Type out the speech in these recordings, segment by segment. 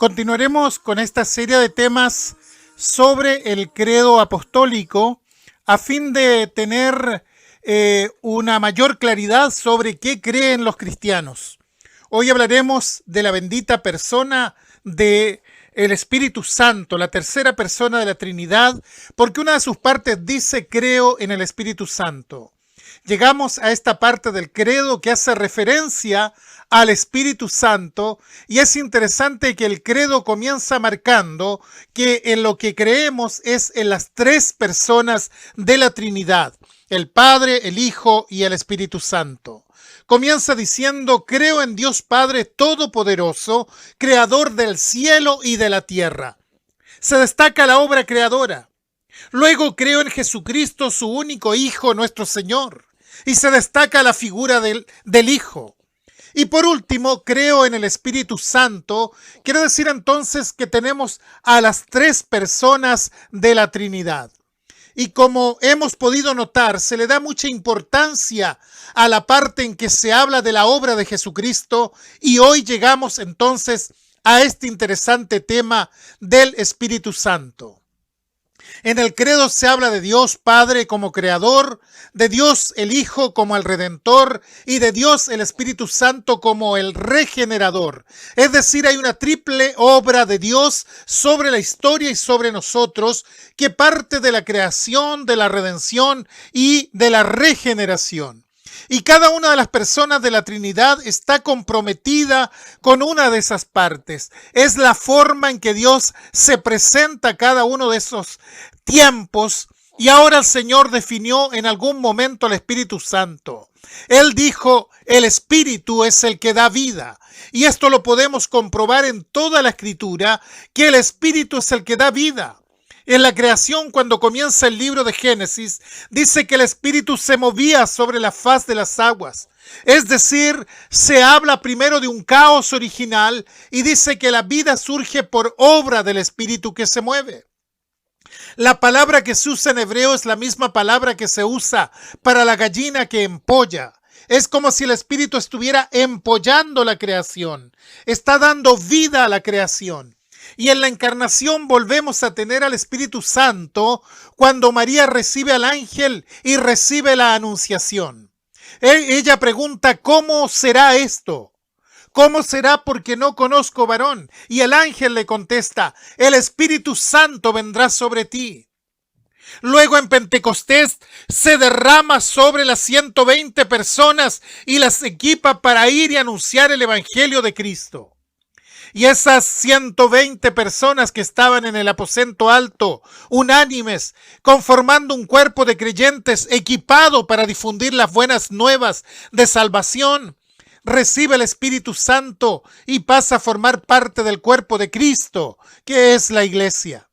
Continuaremos con esta serie de temas sobre el credo apostólico a fin de tener una mayor claridad sobre qué creen los cristianos. Hoy hablaremos de la bendita persona del Espíritu Santo, la tercera persona de la Trinidad, porque una de sus partes dice creo en el Espíritu Santo. Llegamos a esta parte del credo que hace referencia al Espíritu Santo, y es interesante que el credo comienza marcando que en lo que creemos es en las tres personas de la Trinidad, el Padre, el Hijo y el Espíritu Santo. Comienza diciendo, creo en Dios Padre Todopoderoso, creador del cielo y de la tierra. Se destaca la obra creadora. Luego creo en Jesucristo, su único Hijo, nuestro Señor, y se destaca la figura del Hijo. Y por último, creo en el Espíritu Santo. Quiero decir entonces que tenemos a las tres personas de la Trinidad. Y como hemos podido notar, se le da mucha importancia a la parte en que se habla de la obra de Jesucristo, y hoy llegamos entonces a este interesante tema del Espíritu Santo. En el credo se habla de Dios Padre como creador, de Dios el Hijo como el Redentor y de Dios el Espíritu Santo como el regenerador. Es decir, hay una triple obra de Dios sobre la historia y sobre nosotros que parte de la creación, de la redención y de la regeneración. Y cada una de las personas de la Trinidad está comprometida con una de esas partes. Es la forma en que Dios se presenta a cada uno de esos tiempos. Y ahora el Señor definió en algún momento al Espíritu Santo. Él dijo, el Espíritu es el que da vida. Y esto lo podemos comprobar en toda la Escritura, que el Espíritu es el que da vida. En la creación, cuando comienza el libro de Génesis, dice que el Espíritu se movía sobre la faz de las aguas. Es decir, se habla primero de un caos original y dice que la vida surge por obra del Espíritu que se mueve. La palabra que se usa en hebreo es la misma palabra que se usa para la gallina que empolla. Es como si el Espíritu estuviera empollando la creación. Está dando vida a la creación. Y en la encarnación volvemos a tener al Espíritu Santo cuando María recibe al ángel y recibe la anunciación. Ella pregunta, ¿cómo será esto? ¿Cómo será porque no conozco varón? Y el ángel le contesta, el Espíritu Santo vendrá sobre ti. Luego en Pentecostés se derrama sobre las 120 personas y las equipa para ir y anunciar el Evangelio de Cristo. Y esas 120 personas que estaban en el aposento alto, unánimes, conformando un cuerpo de creyentes equipado para difundir las buenas nuevas de salvación, recibe el Espíritu Santo y pasa a formar parte del cuerpo de Cristo, que es la iglesia.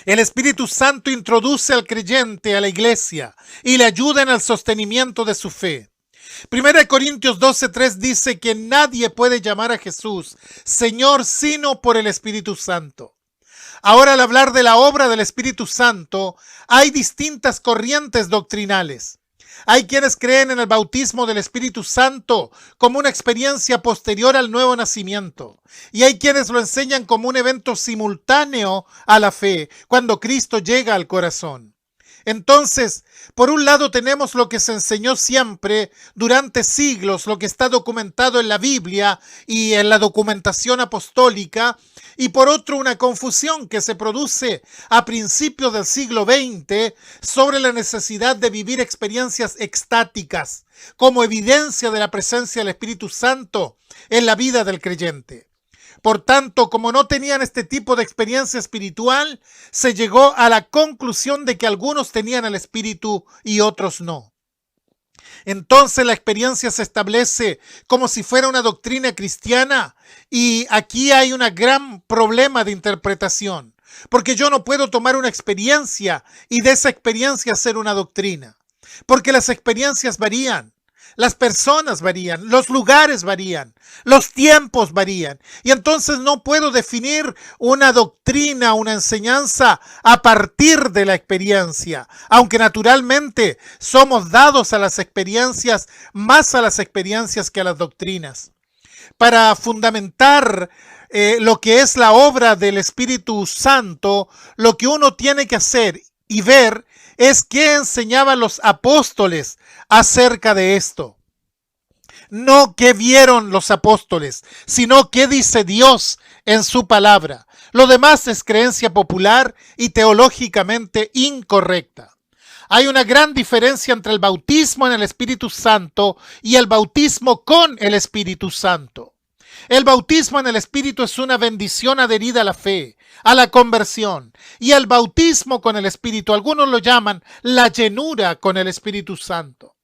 El Espíritu Santo introduce al creyente a la iglesia y le ayuda en el sostenimiento de su fe. 1 Corintios 12:3 dice que nadie puede llamar a Jesús Señor sino por el Espíritu Santo. Ahora, al hablar de la obra del Espíritu Santo, hay distintas corrientes doctrinales. Hay quienes creen en el bautismo del Espíritu Santo como una experiencia posterior al nuevo nacimiento. Y hay quienes lo enseñan como un evento simultáneo a la fe, cuando Cristo llega al corazón. Entonces, por un lado tenemos lo que se enseñó siempre durante siglos, lo que está documentado en la Biblia y en la documentación apostólica, y por otro una confusión que se produce a principios del siglo XX sobre la necesidad de vivir experiencias extáticas como evidencia de la presencia del Espíritu Santo en la vida del creyente. Por tanto, como no tenían este tipo de experiencia espiritual, se llegó a la conclusión de que algunos tenían el Espíritu y otros no. Entonces la experiencia se establece como si fuera una doctrina cristiana, y aquí hay un gran problema de interpretación, porque yo no puedo tomar una experiencia y de esa experiencia hacer una doctrina, porque las experiencias varían. Las personas varían, los lugares varían, los tiempos varían. Y entonces no puedo definir una doctrina, una enseñanza a partir de la experiencia. Aunque naturalmente somos dados a las experiencias, más a las experiencias que a las doctrinas. Para fundamentar lo que es la obra del Espíritu Santo, lo que uno tiene que hacer y ver es qué enseñaban los apóstoles acerca de esto. No qué vieron los apóstoles, sino qué dice Dios en su palabra. Lo demás es creencia popular y teológicamente incorrecta. Hay una gran diferencia entre el bautismo en el Espíritu Santo y el bautismo con el Espíritu Santo. El bautismo en el Espíritu es una bendición adherida a la fe, a la conversión. Y el bautismo con el Espíritu, algunos lo llaman la llenura con el Espíritu Santo.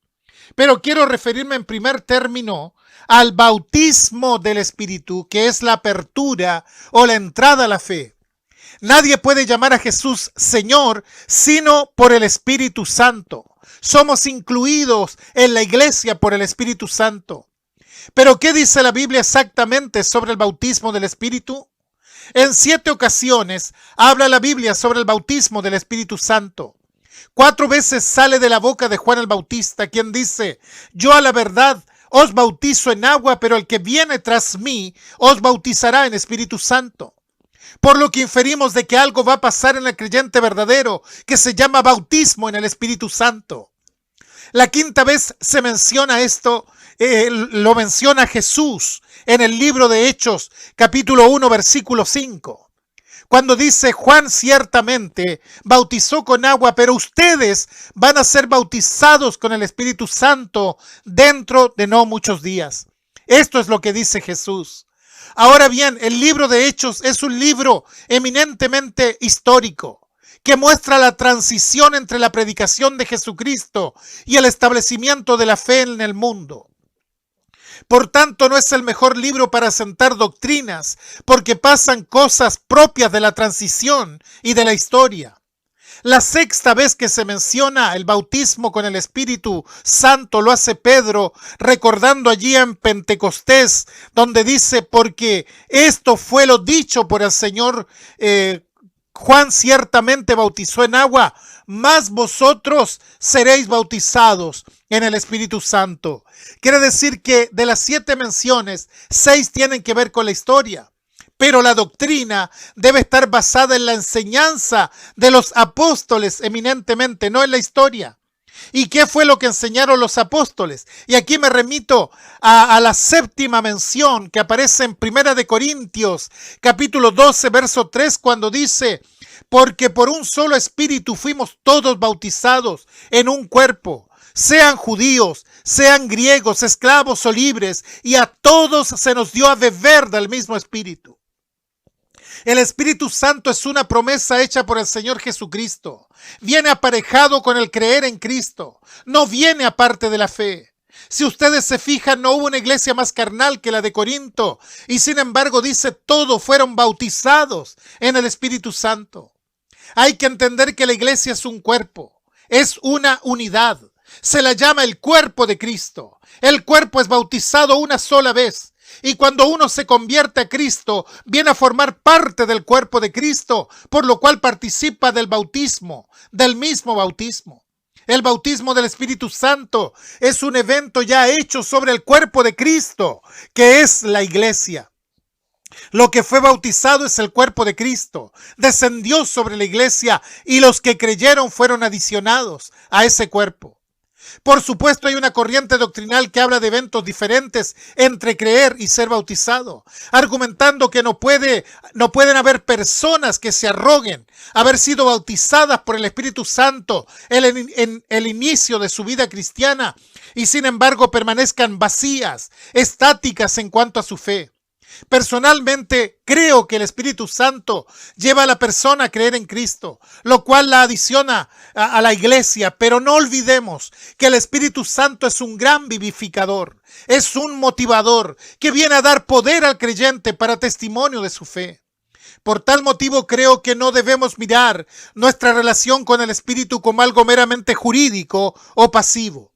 Pero quiero referirme en primer término al bautismo del Espíritu, que es la apertura o la entrada a la fe. Nadie puede llamar a Jesús Señor sino por el Espíritu Santo. Somos incluidos en la iglesia por el Espíritu Santo. Pero ¿qué dice la Biblia exactamente sobre el bautismo del Espíritu? En 7 ocasiones habla la Biblia sobre el bautismo del Espíritu Santo. 4 veces sale de la boca de Juan el Bautista, quien dice: yo a la verdad os bautizo en agua, pero el que viene tras mí os bautizará en Espíritu Santo. Por lo que inferimos de que algo va a pasar en el creyente verdadero, que se llama bautismo en el Espíritu Santo. La 5ª vez se menciona esto, lo menciona Jesús en el libro de Hechos, capítulo 1, versículo 5. Cuando dice: Juan ciertamente bautizó con agua, pero ustedes van a ser bautizados con el Espíritu Santo dentro de no muchos días. Esto es lo que dice Jesús. Ahora bien, el libro de Hechos es un libro eminentemente histórico que muestra la transición entre la predicación de Jesucristo y el establecimiento de la fe en el mundo. Por tanto, no es el mejor libro para sentar doctrinas, porque pasan cosas propias de la transición y de la historia. La 6ª vez que se menciona el bautismo con el Espíritu Santo lo hace Pedro, recordando allí en Pentecostés, donde dice: porque esto fue lo dicho por el Señor. Juan ciertamente bautizó en agua, mas vosotros seréis bautizados en el Espíritu Santo. Quiere decir que de las 7 menciones, 6 tienen que ver con la historia. Pero la doctrina debe estar basada en la enseñanza de los apóstoles eminentemente, no en la historia. ¿Y qué fue lo que enseñaron los apóstoles? Y aquí me remito a la 7ª mención que aparece en 1 de Corintios, capítulo 12, verso 3, cuando dice: porque por un solo espíritu fuimos todos bautizados en un cuerpo, sean judíos, sean griegos, esclavos o libres, y a todos se nos dio a beber del mismo espíritu. El Espíritu Santo es una promesa hecha por el Señor Jesucristo. Viene aparejado con el creer en Cristo. No viene aparte de la fe. Si ustedes se fijan, no hubo una iglesia más carnal que la de Corinto. Y sin embargo dice: todos fueron bautizados en el Espíritu Santo. Hay que entender que la iglesia es un cuerpo. Es una unidad. Se la llama el cuerpo de Cristo. El cuerpo es bautizado una sola vez. Y cuando uno se convierte a Cristo, viene a formar parte del cuerpo de Cristo, por lo cual participa del bautismo, del mismo bautismo. El bautismo del Espíritu Santo es un evento ya hecho sobre el cuerpo de Cristo, que es la iglesia. Lo que fue bautizado es el cuerpo de Cristo. Descendió sobre la iglesia y los que creyeron fueron adicionados a ese cuerpo. Por supuesto, hay una corriente doctrinal que habla de eventos diferentes entre creer y ser bautizado, argumentando que no pueden haber personas que se arroguen haber sido bautizadas por el Espíritu Santo en el inicio de su vida cristiana y sin embargo permanezcan vacías, estáticas en cuanto a su fe. Personalmente creo que el Espíritu Santo lleva a la persona a creer en Cristo, lo cual la adiciona a la iglesia, pero no olvidemos que el Espíritu Santo es un gran vivificador, es un motivador que viene a dar poder al creyente para testimonio de su fe. Por tal motivo creo que no debemos mirar nuestra relación con el Espíritu como algo meramente jurídico o pasivo.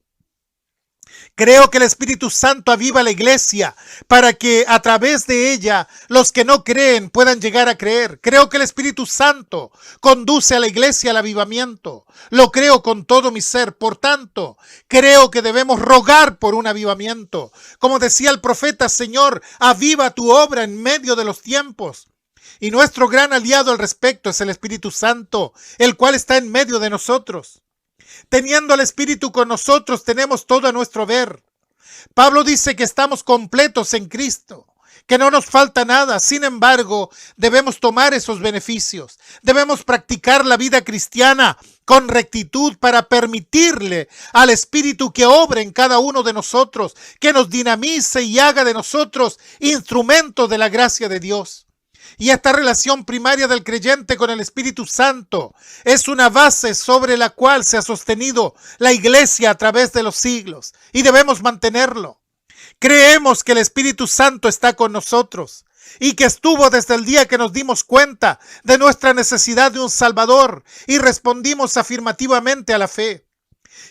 Creo que el Espíritu Santo aviva la iglesia para que a través de ella los que no creen puedan llegar a creer. Creo que el Espíritu Santo conduce a la iglesia al avivamiento. Lo creo con todo mi ser. Por tanto, creo que debemos rogar por un avivamiento. Como decía el profeta, Señor, aviva tu obra en medio de los tiempos. Y nuestro gran aliado al respecto es el Espíritu Santo, el cual está en medio de nosotros. Teniendo al Espíritu con nosotros, tenemos todo a nuestro ver. Pablo dice que estamos completos en Cristo, que no nos falta nada. Sin embargo, debemos tomar esos beneficios. Debemos practicar la vida cristiana con rectitud para permitirle al Espíritu que obre en cada uno de nosotros, que nos dinamice y haga de nosotros instrumentos de la gracia de Dios. Y esta relación primaria del creyente con el Espíritu Santo es una base sobre la cual se ha sostenido la iglesia a través de los siglos y debemos mantenerlo. Creemos que el Espíritu Santo está con nosotros y que estuvo desde el día que nos dimos cuenta de nuestra necesidad de un Salvador y respondimos afirmativamente a la fe.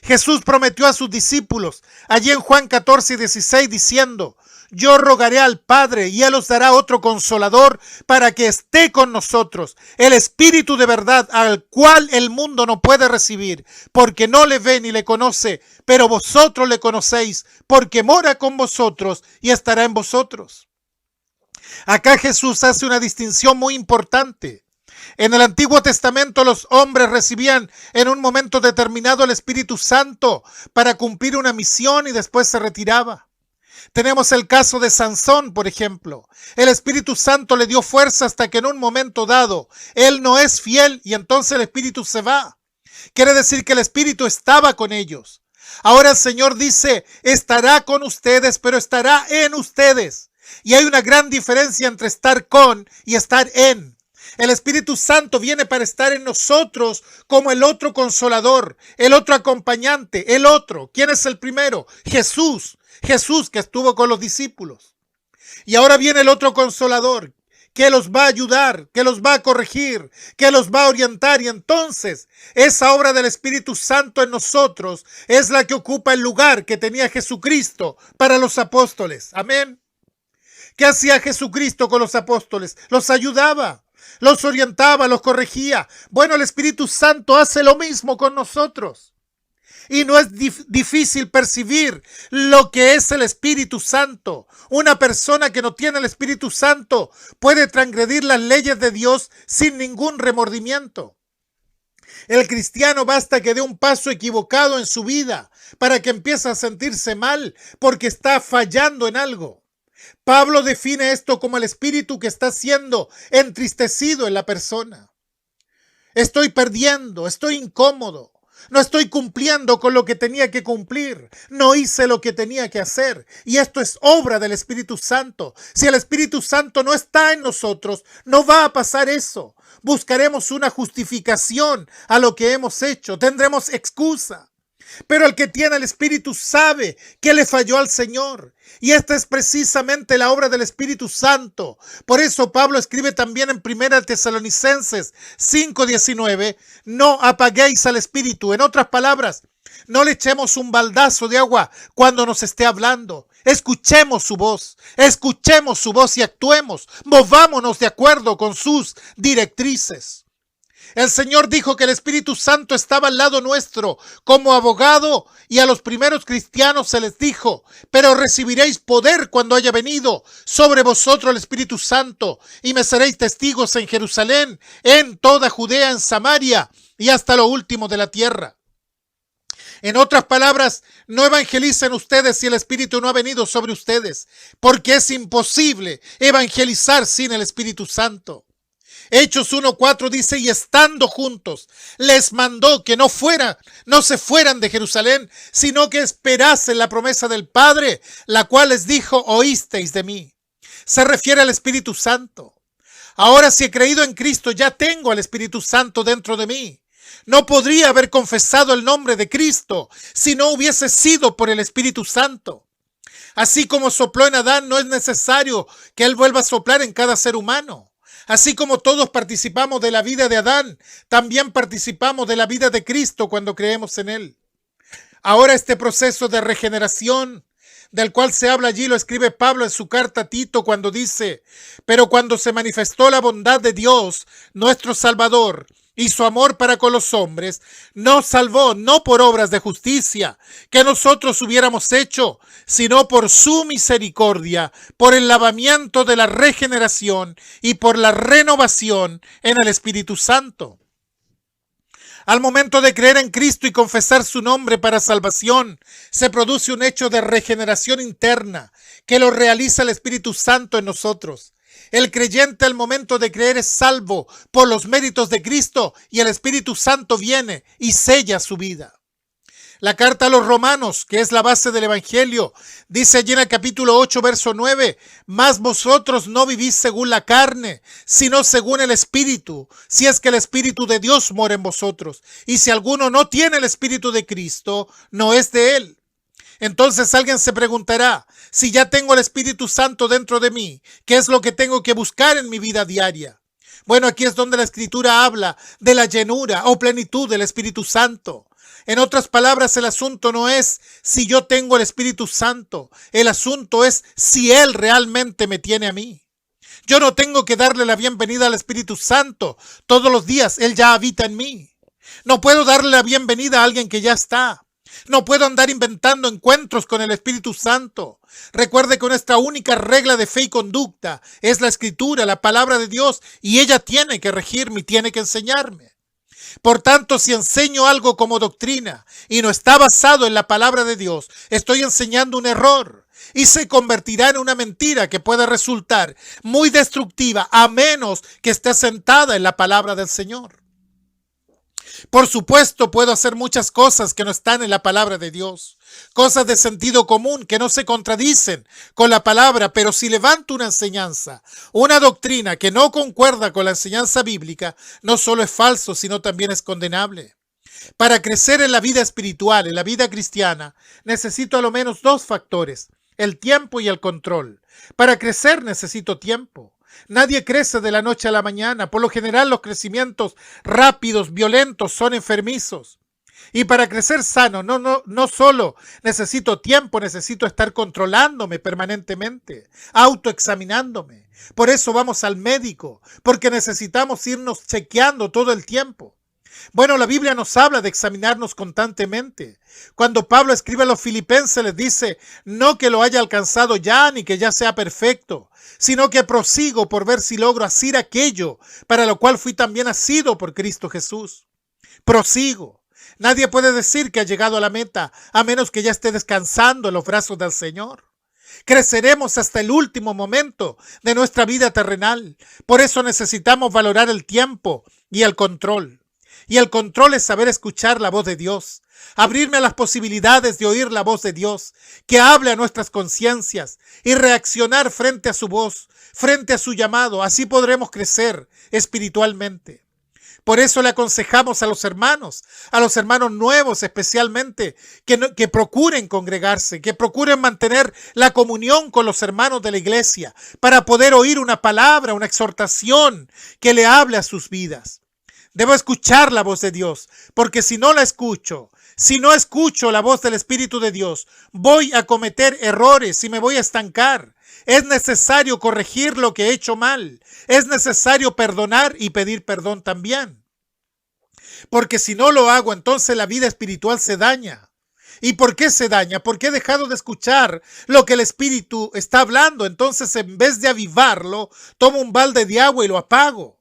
Jesús prometió a sus discípulos allí en Juan 14:16 diciendo: yo rogaré al Padre y Él os dará otro consolador para que esté con nosotros, el Espíritu de verdad al cual el mundo no puede recibir, porque no le ve ni le conoce, pero vosotros le conocéis, porque mora con vosotros y estará en vosotros. Acá Jesús hace una distinción muy importante. En el Antiguo Testamento los hombres recibían en un momento determinado el Espíritu Santo para cumplir una misión y después se retiraba. Tenemos el caso de Sansón, por ejemplo. El Espíritu Santo le dio fuerza hasta que en un momento dado él no es fiel y entonces el Espíritu se va. Quiere decir que el Espíritu estaba con ellos. Ahora el Señor dice, estará con ustedes, pero estará en ustedes. Y hay una gran diferencia entre estar con y estar en. El Espíritu Santo viene para estar en nosotros como el otro consolador, el otro acompañante, el otro. ¿Quién es el primero? Jesús. Jesús que estuvo con los discípulos. Y ahora viene el otro consolador que los va a ayudar, que los va a corregir, que los va a orientar. Y entonces esa obra del Espíritu Santo en nosotros es la que ocupa el lugar que tenía Jesucristo para los apóstoles. Amén. ¿Qué hacía Jesucristo con los apóstoles? Los ayudaba, los orientaba, los corregía. Bueno, el Espíritu Santo hace lo mismo con nosotros. Y no es difícil percibir lo que es el Espíritu Santo. Una persona que no tiene el Espíritu Santo puede transgredir las leyes de Dios sin ningún remordimiento. El cristiano basta que dé un paso equivocado en su vida para que empiece a sentirse mal porque está fallando en algo. Pablo define esto como el espíritu que está siendo entristecido en la persona. Estoy perdiendo, estoy incómodo. No estoy cumpliendo con lo que tenía que cumplir. No hice lo que tenía que hacer. Y esto es obra del Espíritu Santo. Si el Espíritu Santo no está en nosotros, no va a pasar eso. Buscaremos una justificación a lo que hemos hecho. Tendremos excusa. Pero el que tiene el Espíritu sabe que le falló al Señor. Y esta es precisamente la obra del Espíritu Santo. Por eso Pablo escribe también en 1 Tesalonicenses 5:19, no apaguéis al Espíritu. En otras palabras, no le echemos un baldazo de agua cuando nos esté hablando. Escuchemos su voz y actuemos. Movámonos de acuerdo con sus directrices. El Señor dijo que el Espíritu Santo estaba al lado nuestro como abogado y a los primeros cristianos se les dijo, pero recibiréis poder cuando haya venido sobre vosotros el Espíritu Santo y me seréis testigos en Jerusalén, en toda Judea, en Samaria y hasta lo último de la tierra. En otras palabras, no evangelicen ustedes si el Espíritu no ha venido sobre ustedes, porque es imposible evangelizar sin el Espíritu Santo. Hechos 1:4 dice, y estando juntos, les mandó que no se fueran de Jerusalén, sino que esperasen la promesa del Padre, la cual les dijo, oísteis de mí. Se refiere al Espíritu Santo. Ahora, si he creído en Cristo, ya tengo al Espíritu Santo dentro de mí. No podría haber confesado el nombre de Cristo si no hubiese sido por el Espíritu Santo. Así como sopló en Adán, no es necesario que Él vuelva a soplar en cada ser humano. Así como todos participamos de la vida de Adán, también participamos de la vida de Cristo cuando creemos en Él. Ahora este proceso de regeneración del cual se habla allí lo escribe Pablo en su carta a Tito cuando dice: pero cuando se manifestó la bondad de Dios, nuestro Salvador, y su amor para con los hombres, nos salvó no por obras de justicia que nosotros hubiéramos hecho, sino por su misericordia, por el lavamiento de la regeneración y por la renovación en el Espíritu Santo. Al momento de creer en Cristo y confesar su nombre para salvación, se produce un hecho de regeneración interna que lo realiza el Espíritu Santo en nosotros. El creyente al momento de creer es salvo por los méritos de Cristo y el Espíritu Santo viene y sella su vida. La carta a los Romanos, que es la base del Evangelio, dice allí en el capítulo 8, verso 9, mas vosotros no vivís según la carne, sino según el Espíritu, si es que el Espíritu de Dios mora en vosotros. Y si alguno no tiene el Espíritu de Cristo, no es de él. Entonces alguien se preguntará, si ya tengo el Espíritu Santo dentro de mí, ¿qué es lo que tengo que buscar en mi vida diaria? Bueno, aquí es donde la Escritura habla de la llenura o plenitud del Espíritu Santo. En otras palabras, el asunto no es si yo tengo el Espíritu Santo, el asunto es si Él realmente me tiene a mí. Yo no tengo que darle la bienvenida al Espíritu Santo todos los días, Él ya habita en mí. No puedo darle la bienvenida a alguien que ya está. No puedo andar inventando encuentros con el Espíritu Santo. Recuerde que nuestra única regla de fe y conducta es la Escritura, la palabra de Dios, y ella tiene que regirme y tiene que enseñarme. Por tanto, si enseño algo como doctrina y no está basado en la palabra de Dios, estoy enseñando un error y se convertirá en una mentira que puede resultar muy destructiva a menos que esté sentada en la palabra del Señor. Por supuesto, puedo hacer muchas cosas que no están en la palabra de Dios, cosas de sentido común que no se contradicen con la palabra, pero si levanto una enseñanza, una doctrina que no concuerda con la enseñanza bíblica, no solo es falso, sino también es condenable. Para crecer en la vida espiritual, en la vida cristiana, necesito a lo menos dos factores, el tiempo y el control. Para crecer necesito tiempo. Nadie crece de la noche a la mañana. Por lo general, los crecimientos rápidos, violentos, son enfermizos. Y para crecer sano, no solo necesito tiempo, necesito estar controlándome permanentemente, autoexaminándome. Por eso vamos al médico, porque necesitamos irnos chequeando todo el tiempo. Bueno, la Biblia nos habla de examinarnos constantemente. Cuando Pablo escribe a los filipenses les dice, no que lo haya alcanzado ya ni que ya sea perfecto, sino que prosigo por ver si logro asir aquello para lo cual fui también asido por Cristo Jesús. Prosigo. Nadie puede decir que ha llegado a la meta a menos que ya esté descansando en los brazos del Señor. Creceremos hasta el último momento de nuestra vida terrenal. Por eso necesitamos valorar el tiempo y el control. Y el control es saber escuchar la voz de Dios, abrirme a las posibilidades de oír la voz de Dios, que hable a nuestras conciencias y reaccionar frente a su voz, frente a su llamado. Así podremos crecer espiritualmente. Por eso le aconsejamos a los hermanos nuevos especialmente, que procuren congregarse, que procuren mantener la comunión con los hermanos de la iglesia para poder oír una palabra, una exhortación que le hable a sus vidas. Debo escuchar la voz de Dios, porque si no la escucho, si no escucho la voz del Espíritu de Dios, voy a cometer errores y me voy a estancar. Es necesario corregir lo que he hecho mal. Es necesario perdonar y pedir perdón también. Porque si no lo hago, entonces la vida espiritual se daña. ¿Y por qué se daña? Porque he dejado de escuchar lo que el Espíritu está hablando. Entonces, en vez de avivarlo, tomo un balde de agua y lo apago.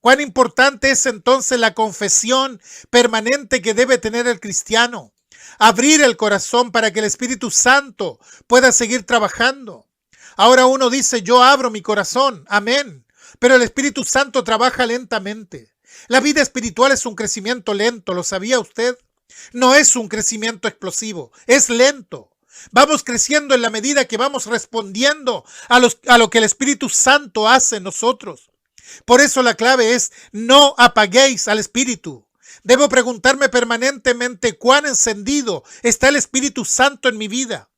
¿Cuán importante es entonces la confesión permanente que debe tener el cristiano? Abrir el corazón para que el Espíritu Santo pueda seguir trabajando. Ahora uno dice, yo abro mi corazón, amén, pero el Espíritu Santo trabaja lentamente. La vida espiritual es un crecimiento lento, ¿lo sabía usted? No es un crecimiento explosivo, es lento. Vamos creciendo en la medida que vamos respondiendo a lo que el Espíritu Santo hace en nosotros. Por eso la clave es, no apaguéis al Espíritu. Debo preguntarme permanentemente cuán encendido está el Espíritu Santo en mi vida.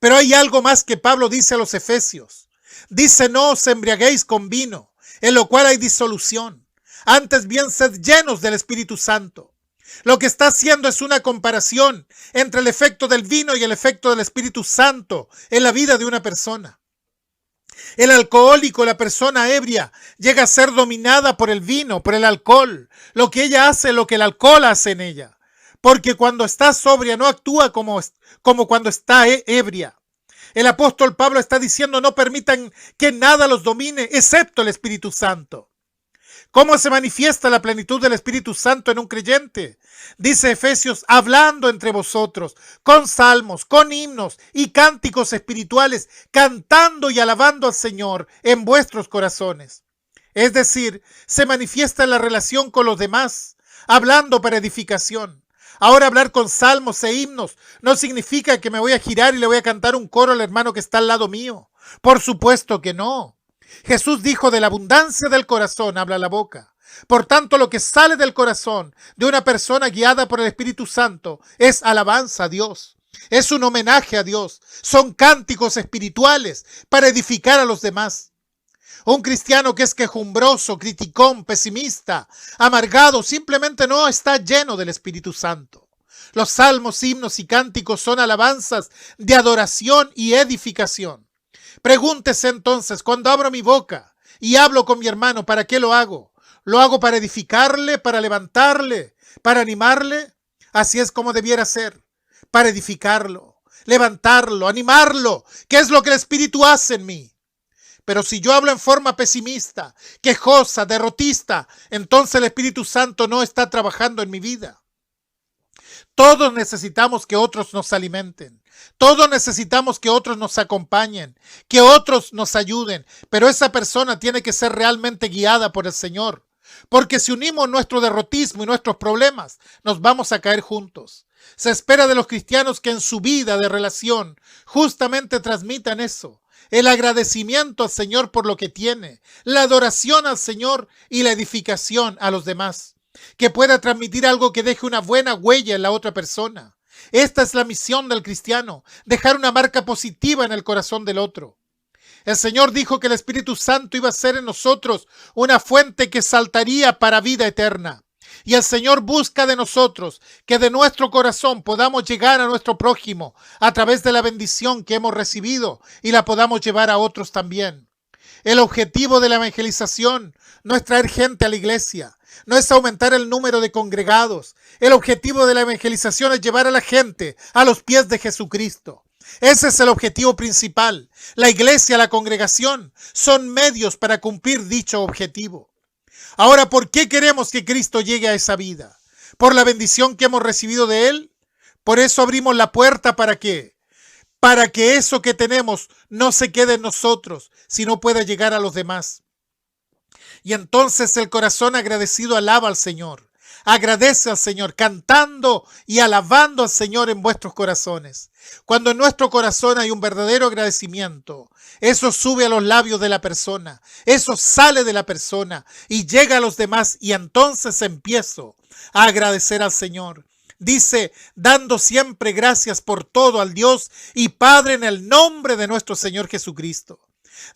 Pero hay algo más que Pablo dice a los Efesios. Dice, no os embriaguéis con vino, en lo cual hay disolución. Antes bien, sed llenos del Espíritu Santo. Lo que está haciendo es una comparación entre el efecto del vino y el efecto del Espíritu Santo en la vida de una persona. El alcohólico, la persona ebria, llega a ser dominada por el vino, por el alcohol. Lo que ella hace, lo que el alcohol hace en ella. Porque cuando está sobria no actúa como cuando está ebria. El apóstol Pablo está diciendo: no permitan que nada los domine excepto el Espíritu Santo. ¿Cómo se manifiesta la plenitud del Espíritu Santo en un creyente? Dice Efesios: hablando entre vosotros, con salmos, con himnos y cánticos espirituales, cantando y alabando al Señor en vuestros corazones. Es decir, se manifiesta en la relación con los demás, hablando para edificación. Ahora, hablar con salmos e himnos no significa que me voy a girar y le voy a cantar un coro al hermano que está al lado mío. Por supuesto que no. Jesús dijo: de la abundancia del corazón habla la boca. Por tanto, lo que sale del corazón de una persona guiada por el Espíritu Santo es alabanza a Dios. Es un homenaje a Dios. Son cánticos espirituales para edificar a los demás. Un cristiano que es quejumbroso, criticón, pesimista, amargado, simplemente no está lleno del Espíritu Santo. Los salmos, himnos y cánticos son alabanzas de adoración y edificación. Pregúntese entonces: cuando abro mi boca y hablo con mi hermano, ¿para qué lo hago? ¿Lo hago para edificarle, para levantarle, para animarle? Así es como debiera ser, para edificarlo, levantarlo, animarlo, que es lo que el Espíritu hace en mí. Pero si yo hablo en forma pesimista, quejosa, derrotista, entonces el Espíritu Santo no está trabajando en mi vida. Todos necesitamos que otros nos alimenten. Todos necesitamos que otros nos acompañen, que otros nos ayuden. Pero esa persona tiene que ser realmente guiada por el Señor. Porque si unimos nuestro derrotismo y nuestros problemas, nos vamos a caer juntos. Se espera de los cristianos que en su vida de relación justamente transmitan eso. El agradecimiento al Señor por lo que tiene, la adoración al Señor y la edificación a los demás. Que pueda transmitir algo que deje una buena huella en la otra persona. Esta es la misión del cristiano, dejar una marca positiva en el corazón del otro. El Señor dijo que el Espíritu Santo iba a ser en nosotros una fuente que saltaría para vida eterna. Y el Señor busca de nosotros que de nuestro corazón podamos llegar a nuestro prójimo a través de la bendición que hemos recibido y la podamos llevar a otros también. El objetivo de la evangelización no es traer gente a la iglesia, no es aumentar el número de congregados. El objetivo de la evangelización es llevar a la gente a los pies de Jesucristo. Ese es el objetivo principal. La iglesia, la congregación, son medios para cumplir dicho objetivo. Ahora, ¿por qué queremos que Cristo llegue a esa vida? ¿Por la bendición que hemos recibido de Él? Por eso abrimos la puerta. ¿Para qué? Para que eso que tenemos no se quede en nosotros, sino pueda llegar a los demás. Y entonces el corazón agradecido alaba al Señor. Agradece al Señor, cantando y alabando al Señor en vuestros corazones. Cuando en nuestro corazón hay un verdadero agradecimiento, eso sube a los labios de la persona, eso sale de la persona y llega a los demás, y entonces empiezo a agradecer al Señor. Dice: dando siempre gracias por todo al Dios y Padre en el nombre de nuestro Señor Jesucristo.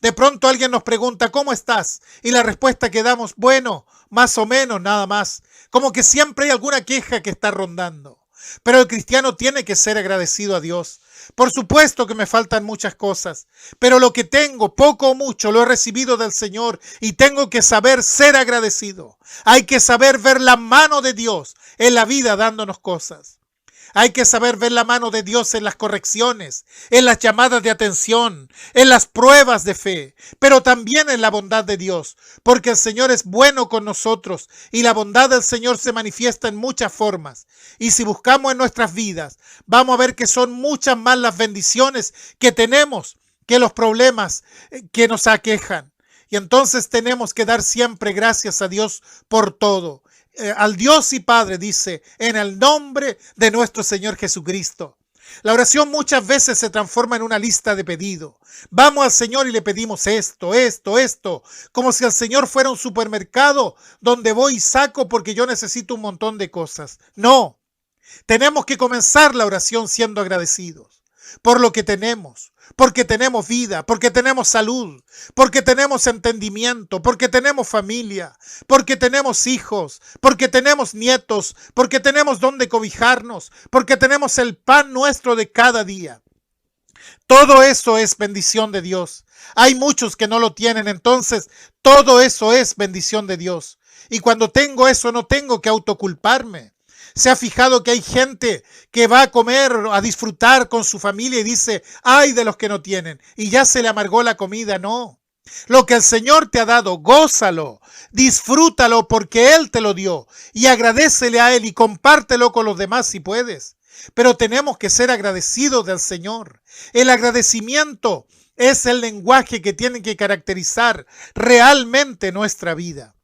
De pronto alguien nos pregunta: ¿cómo estás? Y la respuesta que damos: bueno, más o menos, nada más. Como que siempre hay alguna queja que está rondando. Pero el cristiano tiene que ser agradecido a Dios. Por supuesto que me faltan muchas cosas, pero lo que tengo, poco o mucho, lo he recibido del Señor y tengo que saber ser agradecido. Hay que saber ver la mano de Dios en la vida dándonos cosas. Hay que saber ver la mano de Dios en las correcciones, en las llamadas de atención, en las pruebas de fe, pero también en la bondad de Dios, porque el Señor es bueno con nosotros y la bondad del Señor se manifiesta en muchas formas. Y si buscamos en nuestras vidas, vamos a ver que son muchas más las bendiciones que tenemos que los problemas que nos aquejan. Y entonces tenemos que dar siempre gracias a Dios por todo. Al Dios y Padre, dice, en el nombre de nuestro Señor Jesucristo. La oración muchas veces se transforma en una lista de pedido. Vamos al Señor y le pedimos esto, como si el Señor fuera un supermercado donde voy y saco porque yo necesito un montón de cosas. No, tenemos que comenzar la oración siendo agradecidos por lo que tenemos, porque tenemos vida, porque tenemos salud, porque tenemos entendimiento, porque tenemos familia, porque tenemos hijos, porque tenemos nietos, porque tenemos donde cobijarnos, porque tenemos el pan nuestro de cada día. Todo eso es bendición de Dios. Hay muchos que no lo tienen, entonces todo eso es bendición de Dios. Y cuando tengo eso no tengo que autoculparme. ¿Se ha fijado que hay gente que va a comer, a disfrutar con su familia y dice, ay de los que no tienen, y ya se le amargó la comida? No. Lo que el Señor te ha dado, gózalo, disfrútalo porque Él te lo dio y agradécele a Él y compártelo con los demás si puedes. Pero tenemos que ser agradecidos del Señor. El agradecimiento es el lenguaje que tiene que caracterizar realmente nuestra vida.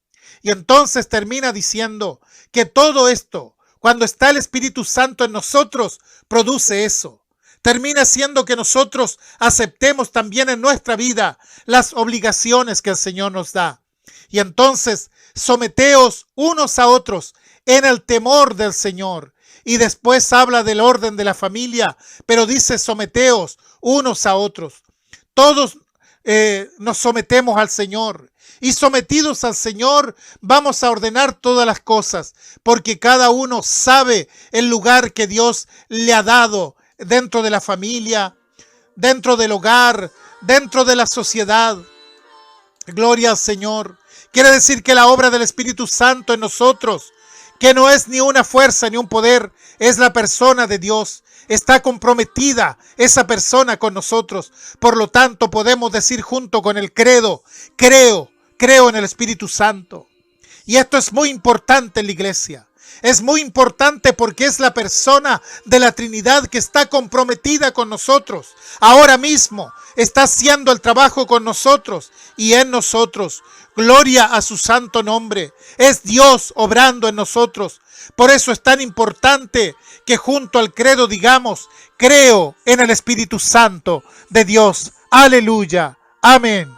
Y entonces termina diciendo que todo esto, cuando está el Espíritu Santo en nosotros, produce eso. Termina siendo que nosotros aceptemos también en nuestra vida las obligaciones que el Señor nos da. Y entonces someteos unos a otros en el temor del Señor. Y después habla del orden de la familia, pero dice someteos unos a otros. Todos nos sometemos al Señor. Y sometidos al Señor vamos a ordenar todas las cosas, porque cada uno sabe el lugar que Dios le ha dado dentro de la familia, dentro del hogar, dentro de la sociedad. Gloria al Señor. Quiere decir que la obra del Espíritu Santo en nosotros, que no es ni una fuerza ni un poder, es la persona de Dios. Está comprometida esa persona con nosotros. Por lo tanto, podemos decir junto con el credo, creo en el Espíritu Santo. Y esto es muy importante en la iglesia. Es muy importante porque es la persona de la Trinidad que está comprometida con nosotros. Ahora mismo está haciendo el trabajo con nosotros y en nosotros. Gloria a su santo nombre. Es Dios obrando en nosotros. Por eso es tan importante que junto al credo digamos, creo en el Espíritu Santo de Dios. Aleluya. Amén.